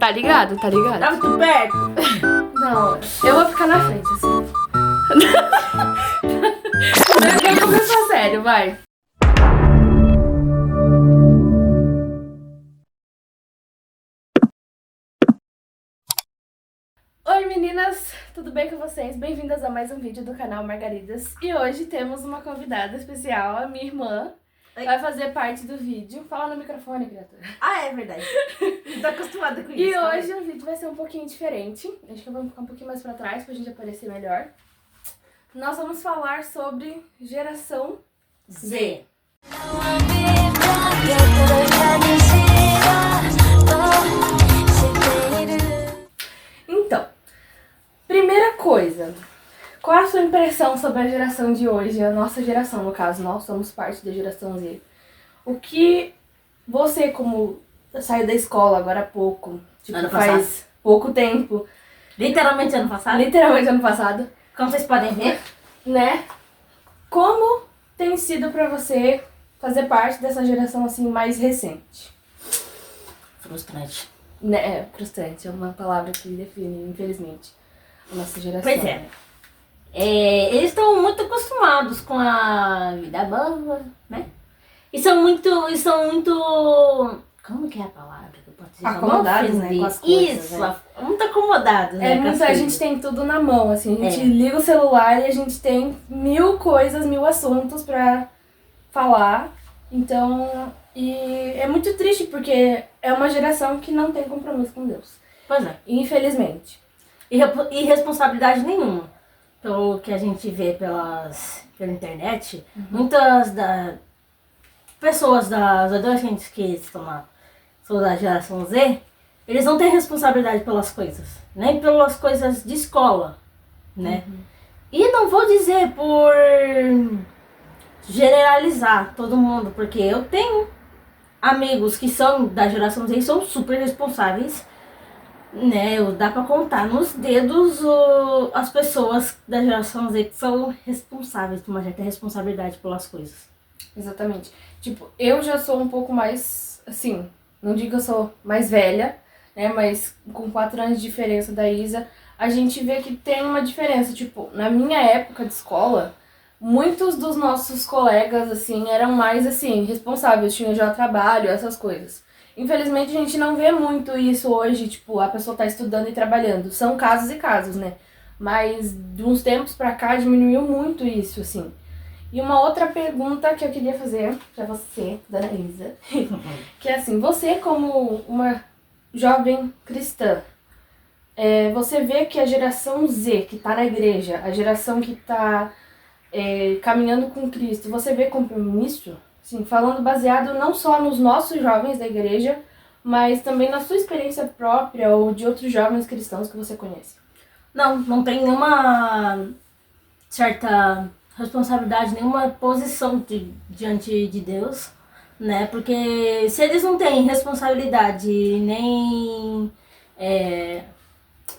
Tá ligado? Tá ligado? Tava muito perto. Não, eu vou ficar na frente, assim. Vamos começar sério, vai. Oi meninas, tudo bem com vocês? Bem-vindas a mais um vídeo do canal Margaridas. E hoje temos uma convidada especial, a minha irmã. Oi. Vai fazer parte do vídeo. Fala no microfone, criatura. Ah, é verdade. Tô acostumada com isso. E hoje o vídeo vai ser um pouquinho diferente. Acho que eu vou ficar um pouquinho mais pra trás pra gente aparecer melhor. Nós vamos falar sobre geração Z. Então, primeira coisa, qual a sua impressão sobre a geração de hoje? A nossa geração, no caso, nós somos parte da geração Z. O que você, como saiu da escola agora há pouco, tipo, Ano faz passado. pouco tempo, Literalmente ano passado. literalmente ano passado, Como vocês podem ver. né? Como tem sido pra você fazer parte dessa geração assim mais recente? Frustrante. Né? É, frustrante, é uma palavra que define, infelizmente, a nossa geração. Pois é. Eles estão muito acostumados com a vida boa, né? E são muito... Como que é a palavra que eu posso dizer? Acomodados, né, com as coisas, Isso, né? muito acomodados, né? com as A coisas. gente tem tudo na mão, assim, a gente É. liga o celular e a gente tem mil coisas, mil assuntos pra falar. Então, e é muito triste porque é uma geração que não tem compromisso com Deus. Pois é. Infelizmente. E responsabilidade nenhuma. Pelo que a gente vê pela internet, muitas pessoas, das adolescentes que são da geração Z, eles não têm responsabilidade pelas coisas, nem pelas coisas de escola, né? E não vou dizer por generalizar todo mundo, porque eu tenho amigos que são da geração Z e são super responsáveis, né? Dá pra contar nos dedos as pessoas da geração Z que são responsáveis, de uma certa responsabilidade pelas coisas. Exatamente. Tipo, eu já sou um pouco mais, assim, não digo que eu sou mais velha, né, mas com 4 anos de diferença da Isa, a gente vê que tem uma diferença. Tipo, na minha época de escola, muitos dos nossos colegas, assim, eram mais, assim, responsáveis, tinham já trabalho, essas coisas. Infelizmente, a gente não vê muito isso hoje, tipo, a pessoa tá estudando e trabalhando. São casos e casos, né? Mas de uns tempos pra cá diminuiu muito isso, assim. E uma outra pergunta que eu queria fazer pra você, dona Isa, que é assim, você como uma jovem cristã, você vê que a geração Z, que tá na igreja, a geração que tá caminhando com Cristo, você vê compromisso? Sim, falando baseado não só nos nossos jovens da igreja, mas também na sua experiência própria ou de outros jovens cristãos que você conhece. Não tem nenhuma certa responsabilidade, nenhuma posição diante de Deus, né? Porque se eles não têm responsabilidade nem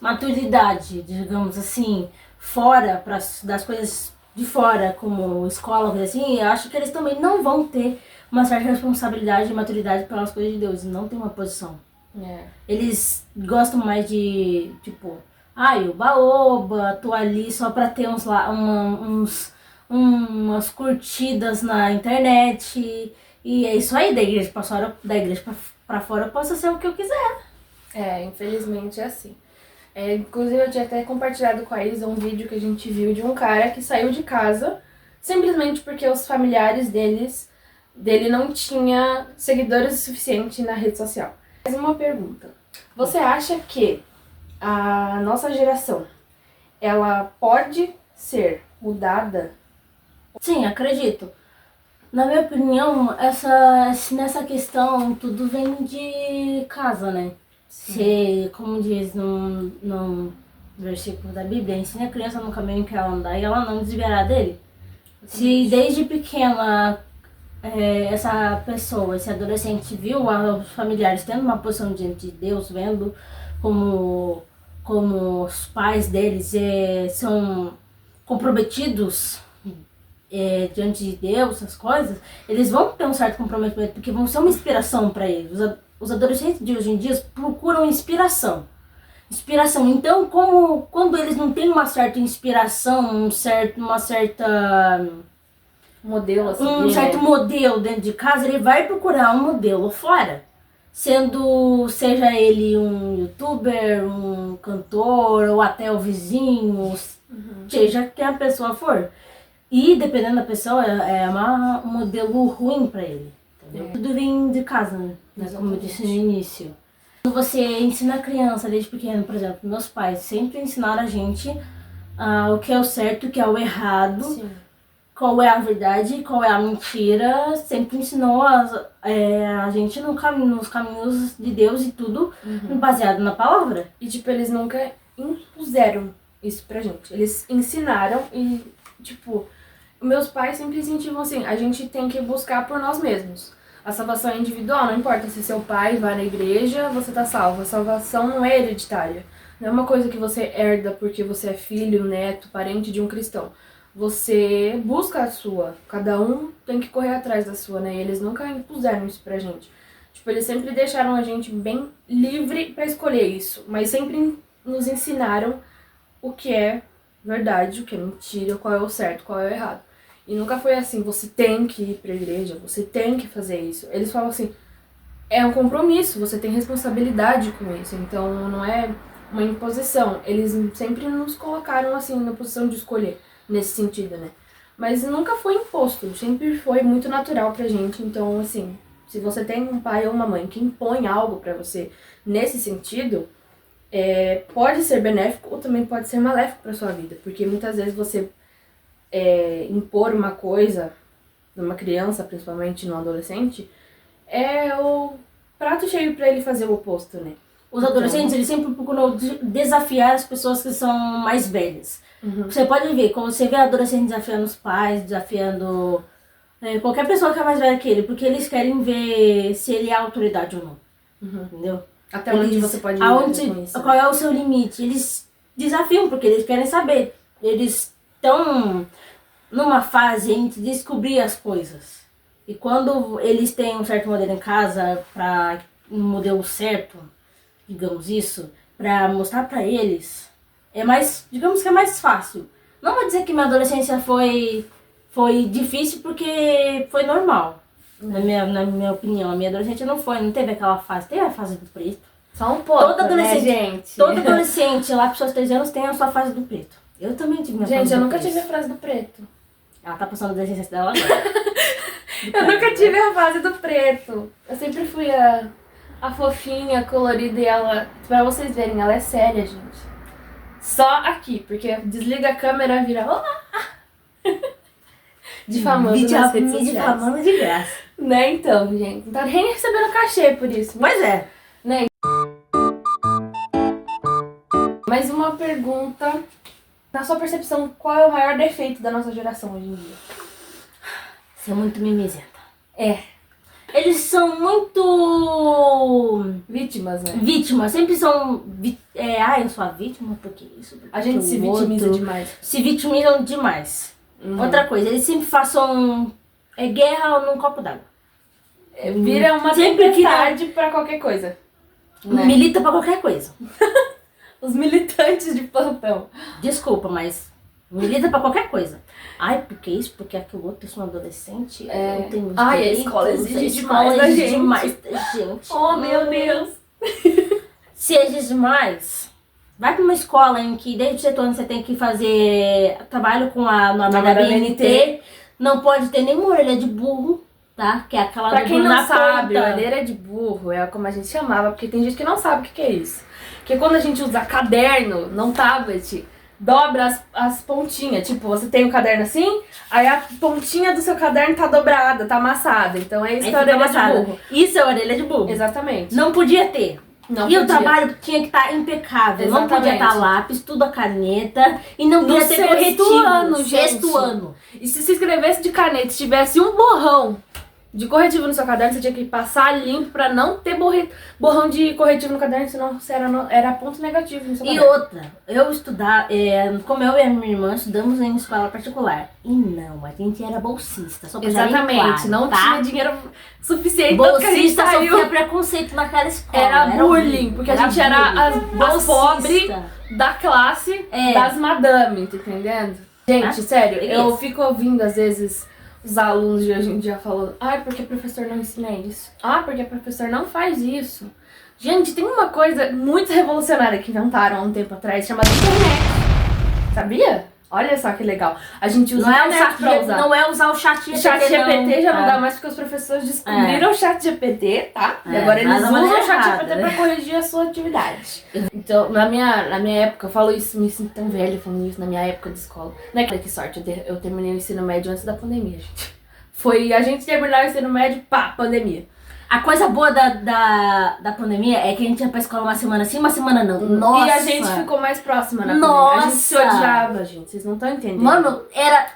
maturidade, digamos assim, fora das coisas de fora, como escola, coisa assim, eu acho que eles também não vão ter uma certa responsabilidade e maturidade pelas coisas de Deus, não tem uma posição. Eles gostam mais de, tipo, oba-oba, tô ali só pra ter umas curtidas na internet. E é isso aí, da igreja pra fora eu posso ser o que eu quiser. Infelizmente é assim. Inclusive eu tinha até compartilhado com a Isa um vídeo que a gente viu de um cara que saiu de casa simplesmente porque os familiares dele não tinha seguidores o suficiente na rede social. Mais uma pergunta. Você acha que a nossa geração, ela pode ser mudada? Sim, acredito. Na minha opinião, nessa questão, tudo vem de casa, né? Se, como diz no versículo da Bíblia, ensina a criança no caminho que ela andar e ela não desviará dele. Se desde pequena essa pessoa, esse adolescente viu os familiares tendo uma posição diante de Deus, vendo como os pais deles são comprometidos diante de Deus, essas coisas, eles vão ter um certo comprometimento, porque vão ser uma inspiração para eles. Os adolescentes de hoje em dia procuram inspiração. Então, quando eles não têm uma certa inspiração, uma certa Modelo, assim. um certo modelo dentro de casa, ele vai procurar um modelo fora. Seja ele um youtuber, um cantor, ou até o vizinho, seja quem a pessoa for. E dependendo da pessoa, um modelo ruim pra ele. Entendeu? Tudo vem de casa, né? Como eu disse no início. Quando você ensina a criança desde pequeno, por exemplo, meus pais sempre ensinaram a gente o que é o certo, o que é o errado. Sim. Qual é a verdade, qual é a mentira, sempre ensinou a gente nos caminhos de Deus e tudo, baseado na palavra. E, tipo, eles nunca impuseram isso pra gente. Eles ensinaram e, tipo, meus pais sempre incentivam assim, a gente tem que buscar por nós mesmos. A salvação é individual, não importa se seu pai vai na igreja, você tá salvo. A salvação não é hereditária. Não é uma coisa que você herda porque você é filho, neto, parente de um cristão. Você busca a sua. Cada um tem que correr atrás da sua, né? E eles nunca impuseram isso pra gente. Tipo, eles sempre deixaram a gente bem livre pra escolher isso. Mas sempre nos ensinaram o que é verdade, o que é mentira, qual é o certo, qual é o errado. E nunca foi assim, você tem que ir pra igreja, você tem que fazer isso. Eles falam assim, é um compromisso, você tem responsabilidade com isso. Então não é uma imposição. Eles sempre nos colocaram assim na posição de escolher. Nesse sentido, né? Mas nunca foi imposto, sempre foi muito natural pra gente. Então, assim, se você tem um pai ou uma mãe que impõe algo pra você nesse sentido, pode ser benéfico ou também pode ser maléfico pra sua vida. Porque muitas vezes você impor uma coisa numa criança, principalmente no adolescente, é o prato cheio pra ele fazer o oposto, né? Os adolescentes, eles sempre procuram desafiar as pessoas que são mais velhas. Você pode ver, quando você vê adolescentes desafiando os pais, desafiando qualquer pessoa que é mais velha que ele, porque eles querem ver se ele é autoridade ou não. Entendeu? Até onde você pode ir com isso. Qual é o seu limite? Eles desafiam, porque eles querem saber. Eles estão numa fase de descobrir as coisas. E quando eles têm um certo modelo em casa, um modelo certo, digamos isso, pra mostrar pra eles, digamos que é mais fácil. Não vou dizer que minha adolescência foi difícil, porque foi normal, na minha opinião. A minha adolescência não teve aquela fase, teve a fase do preto. Só um pouco, todo adolescente, né, gente? Todo adolescente lá pros seus 13 anos tem a sua fase do preto. Eu também tive minha fase do preto. Gente, eu nunca tive a fase do preto. Ela tá passando a adolescência dela agora. Eu nunca tive a fase do preto. Eu sempre fui a fofinha, colorida, e ela, pra vocês verem, ela é séria, gente. Só aqui, porque desliga a câmera, vira olá! Difamando nas redes sociais. Difamando de graça. Né, então, gente. Não tá nem recebendo cachê por isso. Pois é. Né? Mais uma pergunta. Na sua percepção, qual é o maior defeito da nossa geração hoje em dia? Ser muito mimizenta. Eles são muito vítimas, né? Vítimas, sempre são... eu sou a vítima, porque isso... Porque a gente se vitimiza demais. Se vitimizam demais. Outra coisa, eles sempre façam guerra num copo d'água. Vira uma tempestade pra qualquer coisa. Né? Milita pra qualquer coisa. Os militantes de plantão. Desculpa, mas milita pra qualquer coisa. Ai, porque isso, porque aquilo outro, eu sou um adolescente. Eu tenho a escola exige demais da gente. Oh, meu Deus. Se exige mais, vai pra uma escola em que desde o setor você tem que fazer trabalho com a norma da BNT. Não pode ter nenhuma orelha de burro, tá? Que é aquela pra quem não sabe, ponta. orelha de burro é como a gente chamava, porque tem gente que não sabe o que é isso. Porque quando a gente usa caderno, não tablet, dobra as pontinhas. Tipo, você tem um caderno assim, aí a pontinha do seu caderno tá dobrada, tá amassada. Então é isso que é a orelha de burro. Isso é a orelha de burro. Exatamente. Não podia ter. Não e podia. O trabalho tinha que estar impecável. Exatamente. Não podia estar lápis, tudo a caneta. E não podia ter corretivo. Sexto ano, gente. Sexto ano. E se escrevesse de caneta e tivesse um borrão de corretivo no seu caderno, você tinha que passar limpo pra não ter borrão de corretivo no caderno, senão você era ponto negativo no seu E caderno. outra, eu estudar, como eu e a minha irmã estudamos em escola particular. E não, a gente era bolsista. Só pra deixar bem Exatamente, claro, não tá? tinha dinheiro suficiente, tanto que a gente Bolsista saiu. sofria preconceito naquela escola. Era bullying, horrível, porque a gente era bullying. as pobres Bolsista. da classe É. das madame, tá entendendo? Gente, Ah, sério, é eu isso. fico ouvindo às vezes os alunos de hoje em dia falando, ai, porque o professor não ensina isso? Ah, porque o professor não faz isso. Gente, tem uma coisa muito revolucionária que inventaram há um tempo atrás, chamada internet. Sabia? Olha só que legal. A gente usa Não é, internet pra usar. não é usar o chat GPT, O chat GPT já não Ah. dá mais porque os professores descobriram o chat GPT, tá? E agora eles mas da usam o maneira chat errada, GPT né? pra corrigir a sua atividade. Então, na minha época, eu falo isso, me sinto tão velha falando isso, na minha época de escola. Não é que sorte, eu terminei o ensino médio antes da pandemia, gente. Foi a gente terminar o ensino médio, pá, pandemia. A coisa boa da pandemia é que a gente ia pra escola uma semana sim, uma semana não. Nossa! E a gente ficou mais próxima na Nossa! pandemia. A gente se odiava, gente. Vocês não estão entendendo. Mano, era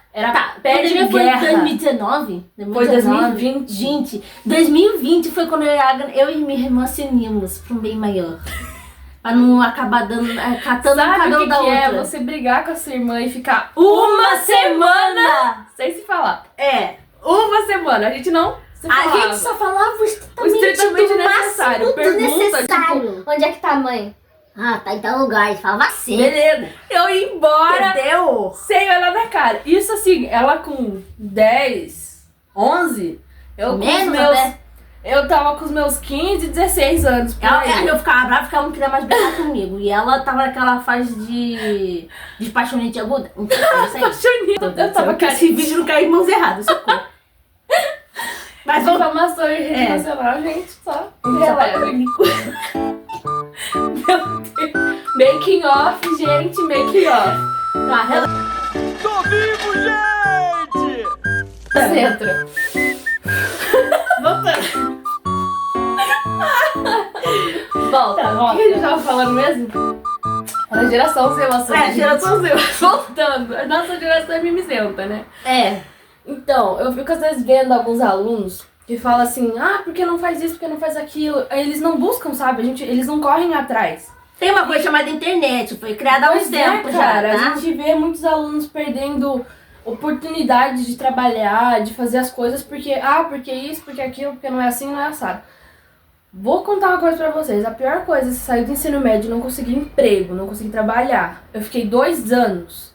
pé de pandemia foi em guerra. 2019? Foi 2020. Gente, 2020 foi quando eu e minha irmã se unimos pra um bem maior. Pra não acabar catando Sabe cada o que, um da que outra. é você brigar com a sua irmã e ficar uma semana sem se falar? Uma semana. A gente não se A falava. gente só falava o estritamente, estritamente do necessário. máximo do Pergunta, necessário. Onde é que tá a mãe? Ah, tá em tal lugar. Ele falava assim. Beleza. Eu ia embora Entendeu? sem olhar na cara. Isso assim, ela com 10, 11, eu com Menos os meus... até. Eu tava com os meus 15, 16 anos. Por aí. Eu ficava brava porque ela não queria mais brincar comigo. E ela tava naquela fase de paixonite aguda. Não sei. Apaixonada. Eu tava com esse vídeo não cair em mãos erradas, socorro. Mas difamação em rede nacional, gente, só releva. Meu Deus. Making off, gente, making off. Tá, releva. Tô vivo, gente! Centro. Voltando. Volta, volta. O que a gente tava falando mesmo? Era geração sem emoção. Geração sem emoção. Voltando. A nossa geração é mimizenta, né? É. Então, eu fico às vezes vendo alguns alunos que falam assim, ah, por que não faz isso, por que não faz aquilo? Aí eles não buscam, sabe? Eles não correm atrás. Tem uma coisa chamada internet, foi criada há uns Pois tempos cara, já, tá? a gente vê muitos alunos perdendo oportunidade de trabalhar, de fazer as coisas, porque isso, porque aquilo, porque não é assim, não é assado. Vou contar uma coisa pra vocês, a pior coisa é você sair do ensino médio e não conseguir emprego, não conseguir trabalhar. Eu fiquei 2 anos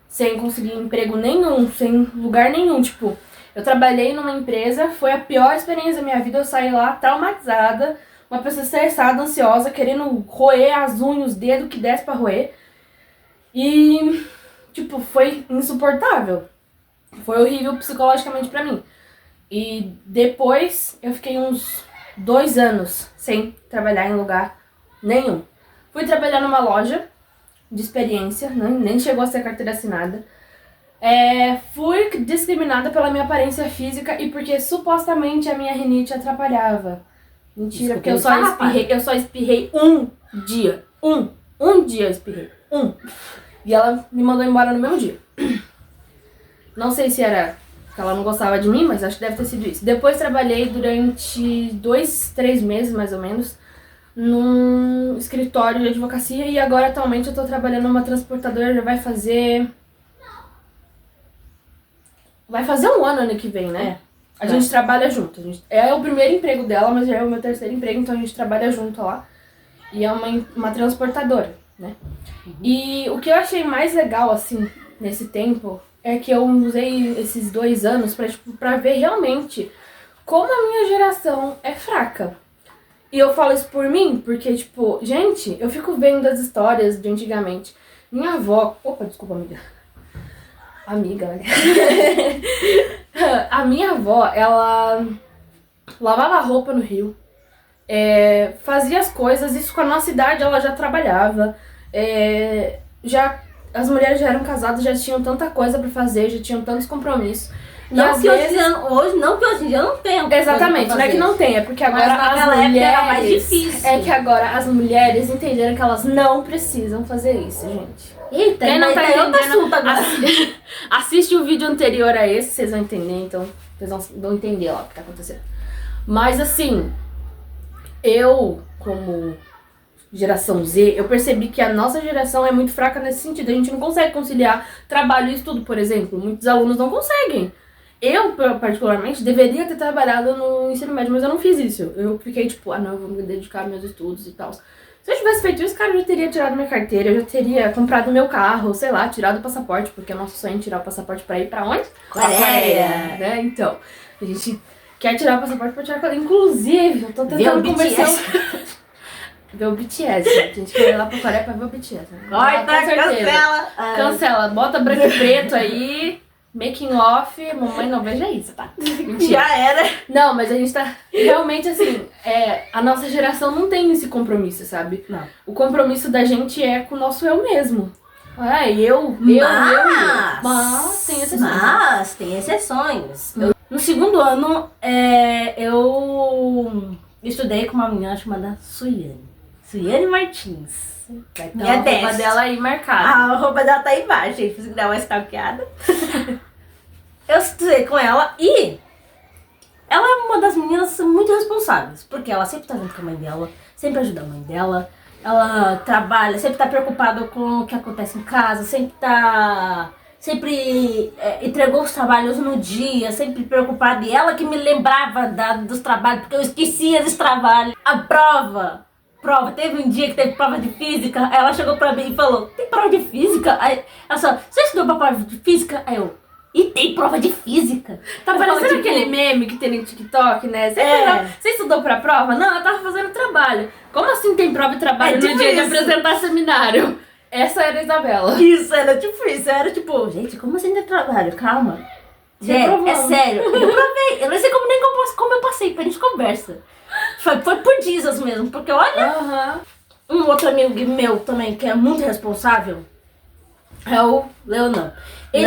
sem conseguir emprego nenhum, sem lugar nenhum, tipo, eu trabalhei numa empresa, foi a pior experiência da minha vida, eu saí lá traumatizada, uma pessoa estressada, ansiosa, querendo roer as unhas, os dedos que desce pra roer. E, tipo, foi insuportável. Foi horrível psicologicamente pra mim. E depois eu fiquei uns 2 anos sem trabalhar em lugar nenhum. Fui trabalhar numa loja de experiência, nem chegou a ser carteira assinada. Fui discriminada pela minha aparência física e porque supostamente a minha rinite atrapalhava. Mentira, porque eu só espirrei um dia. Um dia eu espirrei. E ela me mandou embora no mesmo dia. Não sei se era que ela não gostava de mim, mas acho que deve ter sido isso. Depois trabalhei durante 2, 3 meses, mais ou menos, num escritório de advocacia e agora atualmente eu tô trabalhando numa transportadora, já vai fazer 1 ano que vem, né? A gente trabalha junto. É o primeiro emprego dela, mas já é o meu 3º emprego, então a gente trabalha junto lá. E é uma transportadora, né? E o que eu achei mais legal, assim, nesse tempo, é que eu usei esses 2 anos pra ver realmente como a minha geração é fraca. E eu falo isso por mim, porque, tipo, gente, eu fico vendo as histórias de antigamente. Minha avó... Opa, desculpa, amiga. Amiga. A minha avó, ela lavava roupa no rio, fazia as coisas, isso com a nossa idade ela já trabalhava, as mulheres já eram casadas, já tinham tanta coisa pra fazer, já tinham tantos compromissos. E às vezes... Não que hoje em dia não tenha. Exatamente, não é que não tem, é porque agora as mulheres... era mais difícil. É que agora as mulheres entenderam que elas não precisam fazer isso, gente. Eita, Quem não tá outro entendendo, assunto agora. assiste o vídeo anterior a esse, vocês vão entender, então Vocês vão entender lá o que tá acontecendo. Mas assim, eu, como geração Z, eu percebi que a nossa geração é muito fraca nesse sentido. A gente não consegue conciliar trabalho e estudo, por exemplo. Muitos alunos não conseguem. Eu, particularmente, deveria ter trabalhado no ensino médio, mas eu não fiz isso. Eu fiquei tipo, não, eu vou me dedicar aos meus estudos e tal. Se eu tivesse feito isso, cara, eu já teria tirado minha carteira, eu já teria comprado meu carro, sei lá, tirado o passaporte, porque é nosso sonho tirar o passaporte pra ir pra onde? Coreia! Né? Então, a gente quer tirar o passaporte pra tirar a Coreia. Inclusive, eu tô tentando conversar... Ver o BTS, gente. A gente quer ir lá pra Coreia pra ver o BTS. Né? Corta, cancela! Cancela, bota branco e preto aí, making off, mamãe não veja isso, tá? Mentira. Já era! Não, mas a gente tá realmente assim, a nossa geração não tem esse compromisso, sabe? Não. O compromisso da gente é com o nosso eu mesmo. Eu. Mas tem exceções. Mas tem exceções. No segundo ano, eu estudei com uma menina chamada Suiane Martins. Então, a roupa dela aí marcada. A roupa dela tá aí embaixo, gente. Se dar uma stalkeada. Eu estudei com ela e ela é uma das meninas muito responsáveis. Porque ela sempre tá junto com a mãe dela, sempre ajuda a mãe dela. Ela trabalha, sempre tá preocupada com o que acontece em casa, sempre entregou os trabalhos no dia, sempre preocupada. E ela que me lembrava dos trabalhos, porque eu esquecia dos trabalhos. A prova, teve um dia que teve prova de física, ela chegou pra mim e falou, tem prova de física? Aí ela falou, você estudou pra prova de física? Aí eu, e tem prova de física? Tá parecendo aquele meme que tem no TikTok, né? Você estudou pra prova? Não, eu tava fazendo trabalho. Como assim tem prova e trabalho no dia de apresentar seminário? Essa era a Isabela. Isso, era tipo isso. Era tipo, gente, como assim tem trabalho? Calma. Gente, é sério. Eu provei. Eu não sei como eu passei, pra gente conversa. Foi por Jesus mesmo, porque olha... Um outro amigo meu também, que é muito responsável, é o Leonan. Ele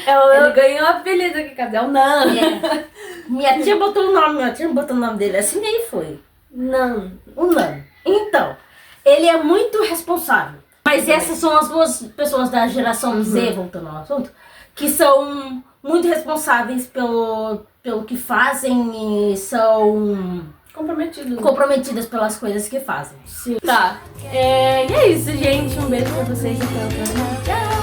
Ele ganhou um apelido aqui, cadê o Nan? Minha tia botou o nome dele assim e aí foi. O Nan. Então, ele é muito responsável. Mas essas são as duas pessoas da geração Z, voltando ao assunto, que são muito responsáveis pelo que fazem e são comprometidas pelas coisas que fazem. Sim. Tá. E é isso, gente. Um beijo pra vocês. Até o próximo. Tchau!